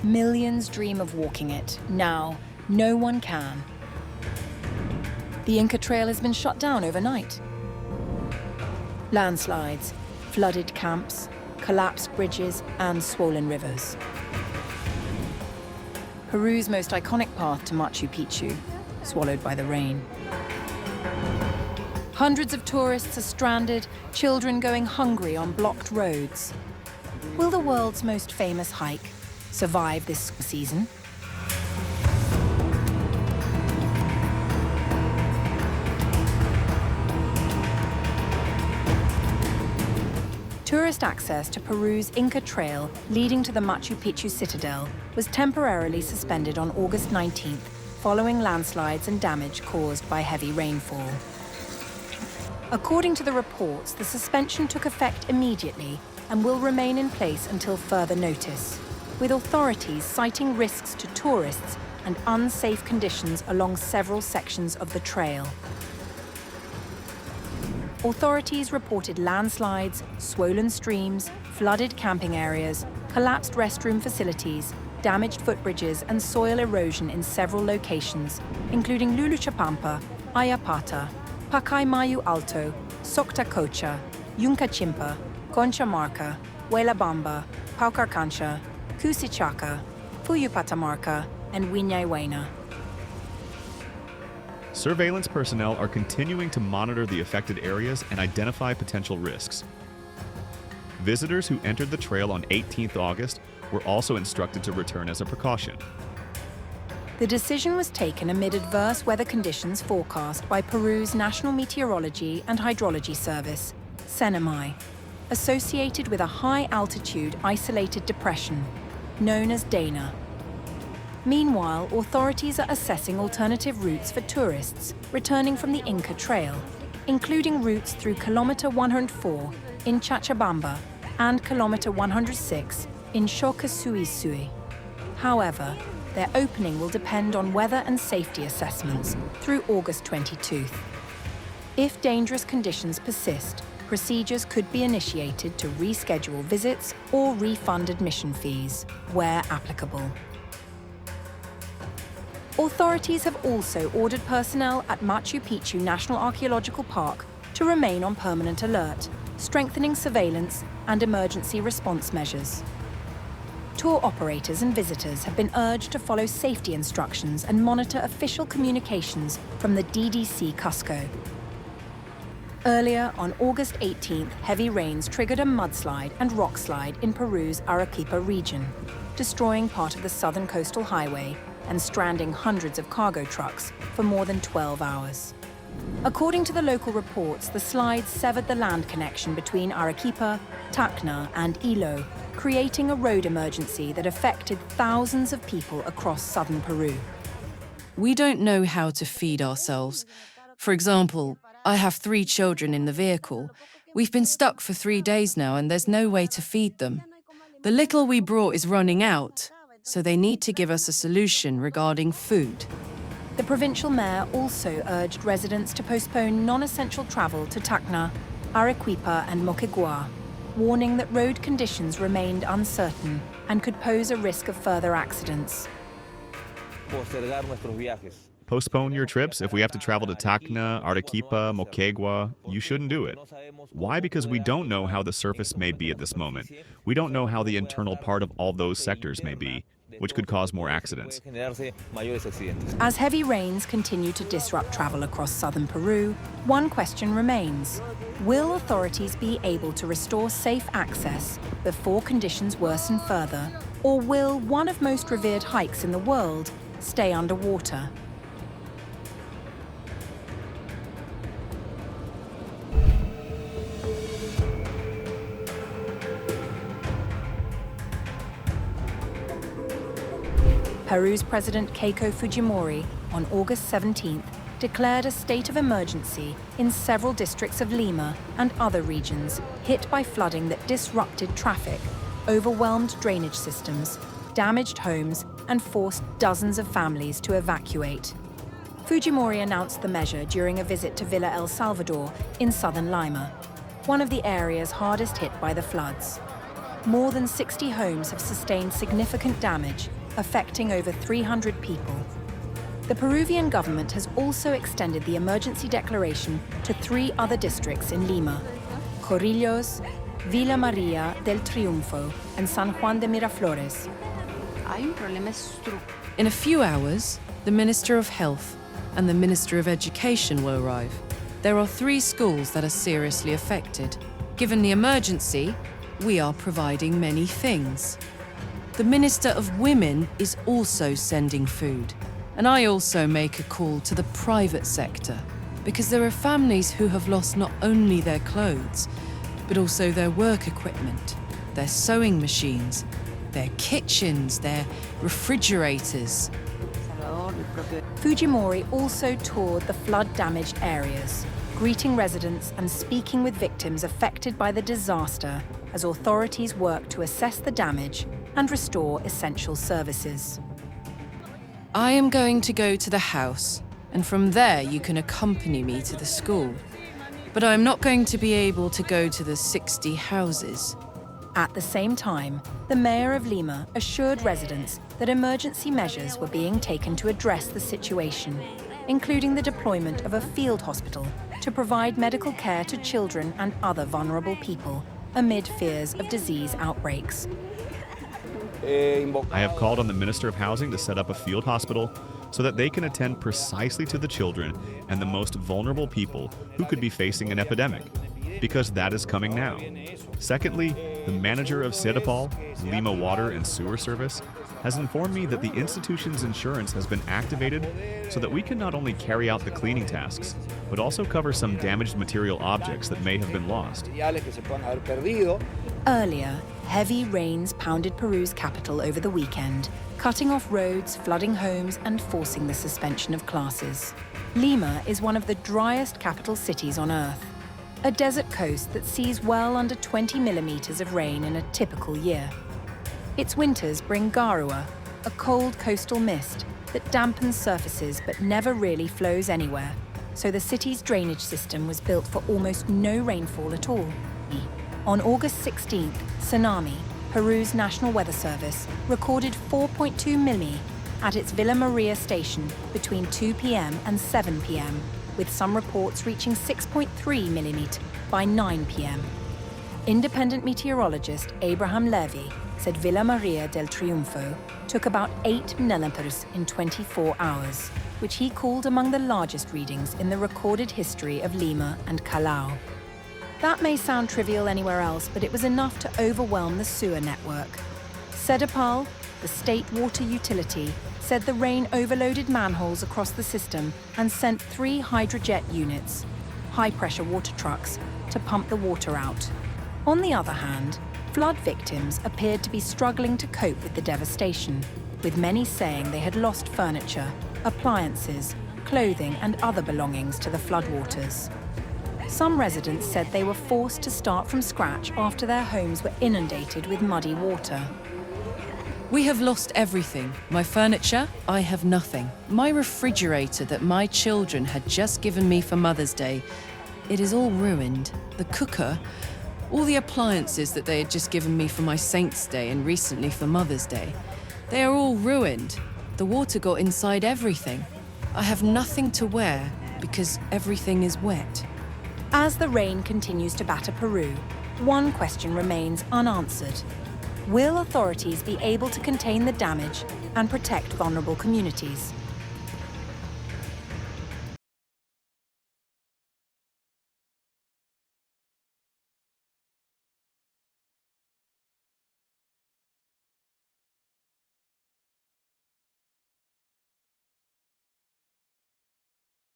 Millions dream of walking it. Now, no one can. The Inca Trail has been shut down overnight. Landslides, flooded camps, collapsed bridges, and swollen rivers. Peru's most iconic path to Machu Picchu, swallowed by the rain. Hundreds of tourists are stranded, children going hungry on blocked roads. Will the world's most famous hike survive this season? Tourist access to Peru's Inca Trail leading to the Machu Picchu citadel was temporarily suspended on August 19th, following landslides and damage caused by heavy rainfall. According to the reports, the suspension took effect immediately and will remain in place until further notice, with authorities citing risks to tourists and unsafe conditions along several sections of the trail. Authorities reported landslides, swollen streams, flooded camping areas, collapsed restroom facilities, damaged footbridges and soil erosion in several locations, including Luluchapampa, Ayapata, Pacaymayo Alto, Soctacocha, Yuncachimpa, Conchamarca, Huelabamba, Paucarcancha, Cusichaca, Puyupatamarca, and Huinayhuayna. Surveillance personnel are continuing to monitor the affected areas and identify potential risks. Visitors who entered the trail on 18th August were also instructed to return as a precaution. The decision was taken amid adverse weather conditions forecast by Peru's National Meteorology and Hydrology Service, CENAMI, associated with a high-altitude isolated depression, known as Dana. Meanwhile, authorities are assessing alternative routes for tourists returning from the Inca Trail, including routes through Kilometer 104 in Cachabamba and Kilometer 106 in Shokasuisui. However, their opening will depend on weather and safety assessments through August 22nd. If dangerous conditions persist, procedures could be initiated to reschedule visits or refund admission fees, where applicable. Authorities have also ordered personnel at Machu Picchu National Archaeological Park to remain on permanent alert, strengthening surveillance and emergency response measures. Tour operators and visitors have been urged to follow safety instructions and monitor official communications from the DDC Cusco. Earlier, on August 18th, heavy rains triggered a mudslide and rockslide in Peru's Arequipa region, destroying part of the southern coastal highway and stranding hundreds of cargo trucks for more than 12 hours. According to the local reports, the slides severed the land connection between Arequipa, Tacna, and Ilo, creating a road emergency that affected thousands of people across southern Peru. We don't know how to feed ourselves. For example, I have 3 children in the vehicle. We've been stuck for 3 days now and there's no way to feed them. The little we brought is running out, so they need to give us a solution regarding food. The provincial mayor also urged residents to postpone non-essential travel to Tacna, Arequipa and Moquegua, warning that road conditions remained uncertain and could pose a risk of further accidents. Postpone your trips. If we have to travel to Tacna, Arequipa, Moquegua, you shouldn't do it. Why? Because we don't know how the surface may be at this moment. We don't know how the internal part of all those sectors may be, which could cause more accidents. As heavy rains continue to disrupt travel across southern Peru, one question remains. Will authorities be able to restore safe access before conditions worsen further? Or will one of most revered hikes in the world stay underwater? Peru's President Keiko Fujimori, on August 17th, declared a state of emergency in several districts of Lima and other regions hit by flooding that disrupted traffic, overwhelmed drainage systems, damaged homes, and forced dozens of families to evacuate. Fujimori announced the measure during a visit to Villa El Salvador in southern Lima, one of the areas hardest hit by the floods. more than 60 homes have sustained significant damage, affecting over 300 people. The Peruvian government has also extended the emergency declaration to 3 other districts in Lima: Chorrillos, Villa Maria del Triunfo, and San Juan de Miraflores. In a few hours, the Minister of Health and the Minister of Education will arrive. There are 3 schools that are seriously affected. Given the emergency, we are providing many things. The Minister of Women is also sending food. And I also make a call to the private sector, because there are families who have lost not only their clothes, but also their work equipment, their sewing machines, their kitchens, their refrigerators. Fujimori also toured the flood-damaged areas, greeting residents and speaking with victims affected by the disaster as authorities work to assess the damage and restore essential services. I am going to go to the house, and from there you can accompany me to the school. But I'm not going to be able to go to the 60 houses. At the same time, the mayor of Lima assured residents that emergency measures were being taken to address the situation, including the deployment of a field hospital to provide medical care to children and other vulnerable people amid fears of disease outbreaks. I have called on the Minister of Housing to set up a field hospital so that they can attend precisely to the children and the most vulnerable people who could be facing an epidemic, because that is coming now. Secondly, the manager of Sedapal, Lima Water and Sewer Service, has informed me that the institution's insurance has been activated so that we can not only carry out the cleaning tasks, but also cover some damaged material objects that may have been lost. Earlier, heavy rains pounded Peru's capital over the weekend, cutting off roads, flooding homes, and forcing the suspension of classes. Lima is one of the driest capital cities on Earth, a desert coast that sees well under 20 millimeters of rain in a typical year. Its winters bring garua, a cold coastal mist that dampens surfaces but never really flows anywhere, so the city's drainage system was built for almost no rainfall at all. On August 16th, Tsunami, Peru's National Weather Service, recorded 4.2 mm at its Villa Maria station between 2 p.m. and 7 p.m., with some reports reaching 6.3 mm by 9 p.m. Independent meteorologist Abraham Levy said Villa Maria del Triunfo took about 8 millimeters in 24 hours, which he called among the largest readings in the recorded history of Lima and Callao. That may sound trivial anywhere else, but it was enough to overwhelm the sewer network. Sedapal, the state water utility, said the rain overloaded manholes across the system and sent 3 hydrojet units, high-pressure water trucks, to pump the water out. On the other hand, flood victims appeared to be struggling to cope with the devastation, with many saying they had lost furniture, appliances, clothing, and other belongings to the floodwaters. Some residents said they were forced to start from scratch after their homes were inundated with muddy water. We have lost everything. My furniture, I have nothing. My refrigerator that my children had just given me for Mother's Day, it is all ruined. The cooker, all the appliances that they had just given me for my Saint's Day and recently for Mother's Day, they are all ruined. The water got inside everything. I have nothing to wear because everything is wet. As the rain continues to batter Peru, one question remains unanswered. Will authorities be able to contain the damage and protect vulnerable communities?